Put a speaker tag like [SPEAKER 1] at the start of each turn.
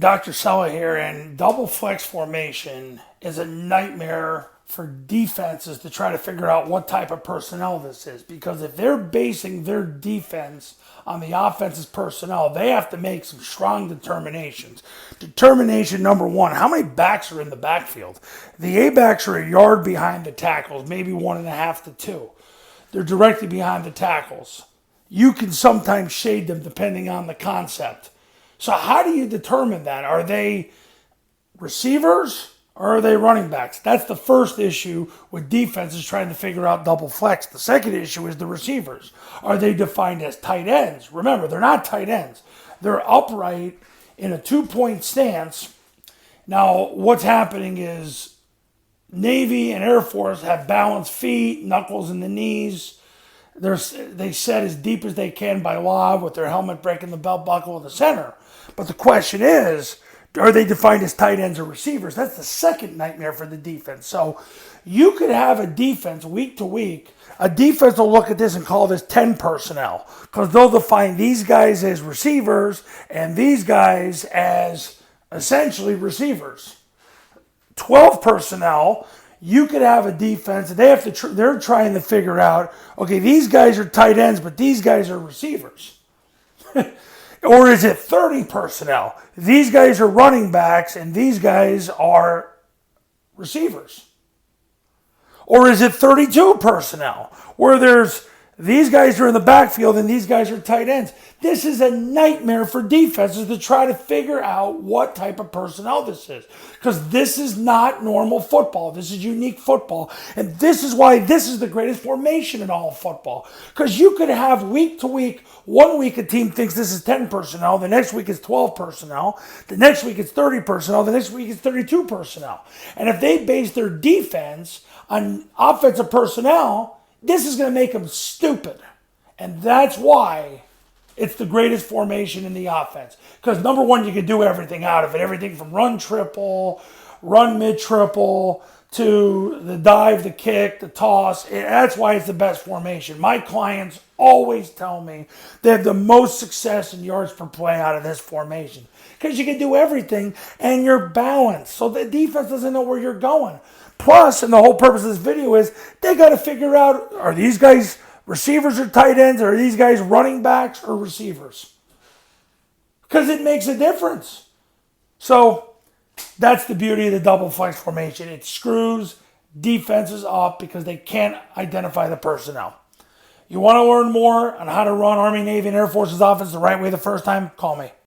[SPEAKER 1] Dr. Sella here, and double flex formation is a nightmare for defenses to try to figure out what type of personnel this is. Because if they're basing their defense on the offense's personnel, they have to make some strong determinations. Determination number one: how many backs are in the backfield? The A backs are a yard behind the tackles, maybe 1.5 to 2. They're directly behind the tackles. You can sometimes shade them depending on the concept. So how do you determine that? Are they receivers or are they running backs? That's the first issue with defenses trying to figure out double flex. The second issue is the receivers. Are they defined as tight ends? Remember, they're not tight ends. They're upright in a 2-point stance. Now, what's happening is Navy and Air Force have balanced feet, knuckles in the knees. They set as deep as they can by law with their helmet breaking the belt buckle in the center. But the question is, are they defined as tight ends or receivers? That's the second nightmare for the defense. So you could have a defense week to week. A defense will look at this and call this 10 personnel because they'll define these guys as receivers and these guys as essentially receivers. 12 personnel, you could have a defense. They're trying to figure out, okay, these guys are tight ends, but these guys are receivers. Or is it 30 personnel? These guys are running backs and these guys are receivers. Or is it 32 personnel where there's these guys are in the backfield and these guys are tight ends? This is a nightmare for defenses to try to figure out what type of personnel this is. Because this is not normal football. This is unique football. And this is why this is the greatest formation in all of football. Because you could have week to week, 1 week a team thinks this is 10 personnel, the next week it's 12 personnel, the next week it's 30 personnel, the next week it's 32 personnel. And if they base their defense on offensive personnel, this is going to make them stupid. And that's why it's the greatest formation in the offense. Because number one, you can do everything out of it. Everything from run triple, run mid triple, to the dive, the kick, the toss. That's why it's the best formation. My clients always tell me they have the most success in yards per play out of this formation. Because you can do everything and you're balanced. So the defense doesn't know where you're going. Plus, and the whole purpose of this video is, they got to figure out, are these guys receivers or tight ends, or are these guys running backs or receivers? Because it makes a difference. So that's the beauty of the double flex formation. It screws defenses up because they can't identify the personnel. You want to learn more on how to run Army, Navy, and Air Force's offense the right way the first time? Call me.